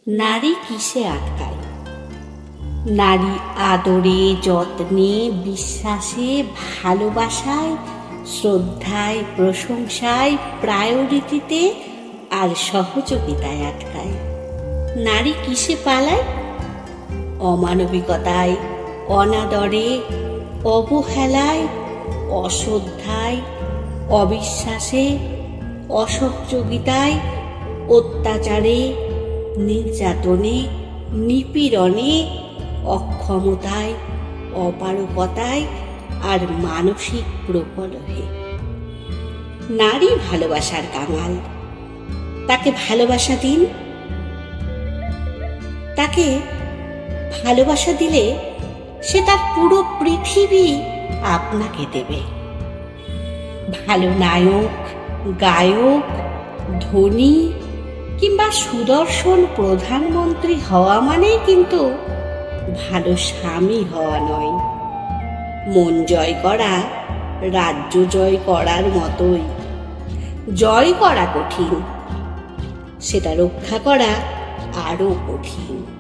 নারী কিসে আটকায়? নারী আদরে, যত্নে, বিশ্বাসে, ভালোবাসায়, শ্রদ্ধায়, প্রশংসায়, প্রায়োরিটিতে আর সহযোগিতায় আটকায়। নারী কিসে পালায়? অমানবিকতায়, অনাদরে, অবহেলায়, অশ্রদ্ধায়, অবিশ্বাসে, অসহযোগিতায়, অত্যাচারে, নির্যাতনে, নিপীড়নে, অক্ষমতায়, অপারগতায় আর মানসিক প্রকলহে। নারী ভালোবাসার কাঙাল। তাকে ভালোবাসা দিন। তাকে ভালোবাসা দিলে সে তার পুরো পৃথিবী আপনাকে দেবে। ভালো নায়ক, গায়ক, ধনী কিংবা সুদর্শন প্রধানমন্ত্রী হওয়া মানেই কিন্তু ভালো স্বামী হওয়া নয়। মন জয় করা রাজ্য জয় করার মতোই। জয় করা কঠিন, সেটা রক্ষা করা আরো কঠিন।